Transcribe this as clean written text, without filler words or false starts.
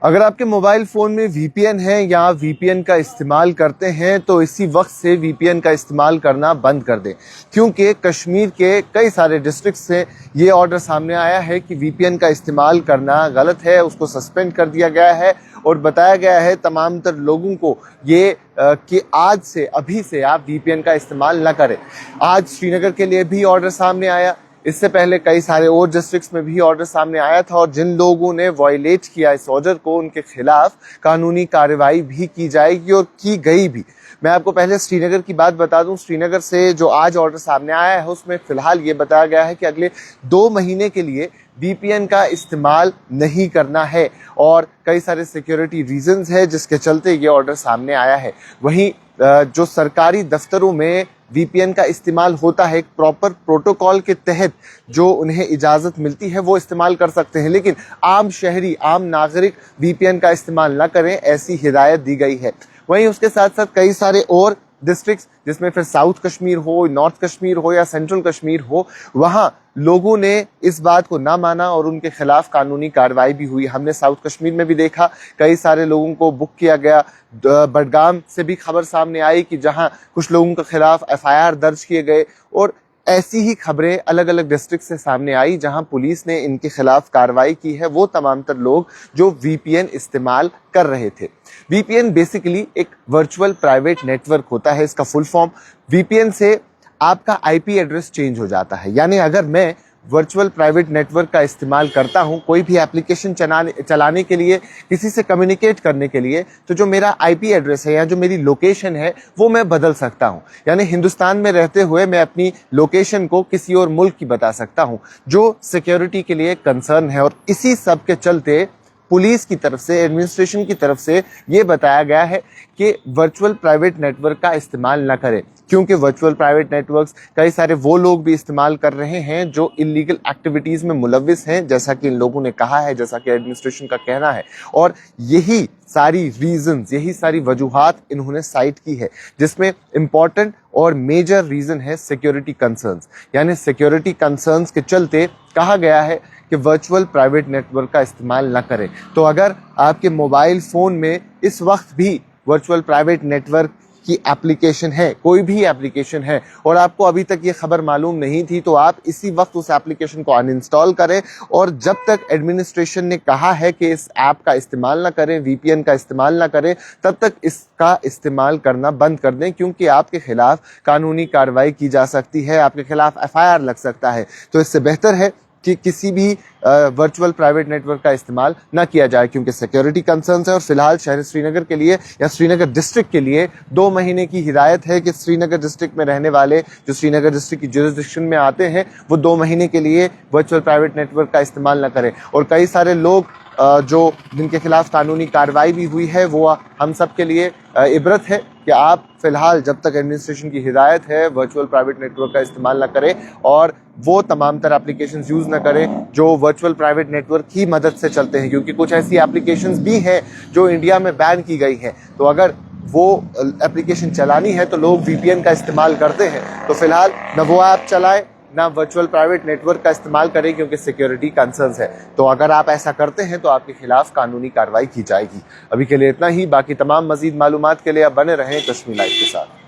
अगर आपके mobile phone में वीपीएन है या आप वीपीएन का इस्तेमाल करते हैं तो इसी वक्त से वीपीएन का इस्तेमाल करना बंद कर दें, क्योंकि कश्मीर के कई सारे डिस्ट्रिक्ट से ये ऑर्डर सामने आया है कि वीपीएन का इस्तेमाल करना गलत है, उसको सस्पेंड कर दिया गया है और बताया गया है तमाम तर लोगों को ये कि आज से अभी से आप वीपीएन का इस्तेमाल न करें। आज श्रीनगर के लिए भी ऑर्डर सामने आया, इससे पहले कई सारे और डिस्ट्रिक्ट्स में भी ऑर्डर सामने आया था और जिन लोगों ने वायलेट किया इस ऑर्डर को उनके खिलाफ कानूनी कार्रवाई भी की जाएगी और की गई भी। मैं आपको पहले श्रीनगर की बात बता दूं। श्रीनगर से जो आज ऑर्डर सामने आया है उसमें फिलहाल ये बताया गया है कि अगले 2 महीने के लिए वीपीएन का इस्तेमाल नहीं करना है और कई सारे सिक्योरिटी रीजंस है जिसके चलते ये ऑर्डर सामने आया है। वहीं जो सरकारी दफ्तरों में वीपीएन का इस्तेमाल होता है, एक प्रॉपर प्रोटोकॉल के तहत जो उन्हें इजाज़त मिलती है वो इस्तेमाल कर सकते हैं, लेकिन आम शहरी आम नागरिक वीपीएन का इस्तेमाल न करें, ऐसी हिदायत दी गई है। वहीं उसके साथ साथ कई सारे और डिस्ट्रिक्ट्स जिसमें फिर साउथ कश्मीर हो, नॉर्थ कश्मीर हो या सेंट्रल कश्मीर हो, वहाँ लोगों ने इस बात को ना माना और उनके खिलाफ कानूनी कार्रवाई भी हुई। हमने साउथ कश्मीर में भी देखा, कई सारे लोगों को बुक किया गया। बडगाम से भी खबर सामने आई कि जहां कुछ लोगों के खिलाफ एफआईआर दर्ज किए गए और ऐसी ही खबरें अलग अलग डिस्ट्रिक्ट से सामने आई जहां पुलिस ने इनके खिलाफ कार्रवाई की है, वो तमाम तर लोग जो वीपीएन इस्तेमाल कर रहे थे। वीपीएन बेसिकली एक वर्चुअल प्राइवेट नेटवर्क होता है, इसका फुल फॉर्म। वीपीएन से आपका आईपी एड्रेस चेंज हो जाता है, यानी अगर मैं वर्चुअल प्राइवेट नेटवर्क का इस्तेमाल करता हूं कोई भी एप्लीकेशन चलाने के लिए, किसी से कम्युनिकेट करने के लिए, तो जो मेरा आईपी एड्रेस है या जो मेरी लोकेशन है वो मैं बदल सकता हूं। यानी हिंदुस्तान में रहते हुए मैं अपनी लोकेशन को किसी और मुल्क की बता सकता हूं, जो सिक्योरिटी के लिए कंसर्न है। और इसी सब के चलते पुलिस की तरफ से, एडमिनिस्ट्रेशन की तरफ से ये बताया गया है कि वर्चुअल प्राइवेट नेटवर्क का इस्तेमाल न करें, क्योंकि वर्चुअल प्राइवेट नेटवर्क्स कई सारे वो लोग भी इस्तेमाल कर रहे हैं जो इलीगल एक्टिविटीज में मुलविस हैं, जैसा कि इन लोगों ने कहा है, जैसा कि एडमिनिस्ट्रेशन का कहना है। और यही सारी रीजंस, यही सारी वजूहात इन्होंने साइट की है, जिसमें इंपॉर्टेंट और मेजर रीजन है सिक्योरिटी कंसर्न्स। यानी सिक्योरिटी कंसर्न्स के चलते कहा गया है कि वर्चुअल प्राइवेट नेटवर्क का इस्तेमाल न करें। तो अगर आपके मोबाइल फ़ोन में इस वक्त भी वर्चुअल प्राइवेट नेटवर्क की एप्लीकेशन है, कोई भी एप्लीकेशन है, और आपको अभी तक ये खबर मालूम नहीं थी, तो आप इसी वक्त उस एप्लीकेशन को अनइंस्टॉल करें और जब तक एडमिनिस्ट्रेशन ने कहा है कि इस ऐप का इस्तेमाल ना करें, वीपीएन का इस्तेमाल ना करें, तब तक इसका इस्तेमाल करना बंद कर दें, क्योंकि आपके खिलाफ कानूनी कार्रवाई की जा सकती है, आपके खिलाफ एफआईआर लग सकता है। तो इससे बेहतर है कि किसी भी वर्चुअल प्राइवेट नेटवर्क का इस्तेमाल ना किया जाए, क्योंकि सिक्योरिटी कंसर्न्स है। और फिलहाल शहर श्रीनगर के लिए या श्रीनगर डिस्ट्रिक्ट के लिए 2 महीने की हिदायत है कि श्रीनगर डिस्ट्रिक्ट में रहने वाले जो श्रीनगर डिस्ट्रिक्ट की जुरिसडिक्शन में आते हैं वो 2 महीने के लिए वर्चुअल प्राइवेट नेटवर्क का इस्तेमाल ना करें। और कई सारे लोग जो जिनके खिलाफ कानूनी कार्रवाई भी हुई है वो हम सब के लिए इबरत है कि आप फिलहाल जब तक एडमिनिस्ट्रेशन की हिदायत है वर्चुअल प्राइवेट नेटवर्क का इस्तेमाल ना करें और वो तमाम तरह एप्लीकेशंस यूज़ ना करें जो वर्चुअल प्राइवेट नेटवर्क की मदद से चलते हैं, क्योंकि कुछ ऐसी एप्लीकेशंस भी हैं जो इंडिया में बैन की गई हैं। तो अगर वो एप्लीकेशन चलानी है तो लोग वीपीएन का इस्तेमाल करते हैं, तो फिलहाल न वो ऐप चलाएं ना वर्चुअल प्राइवेट नेटवर्क का इस्तेमाल करें, क्योंकि सिक्योरिटी कंसर्न्स है। तो अगर आप ऐसा करते हैं तो आपके खिलाफ कानूनी कार्रवाई की जाएगी। अभी के लिए इतना ही। बाकी तमाम मजीद मालूमात के लिए आप बने रहें कश्मीर लाइव के साथ।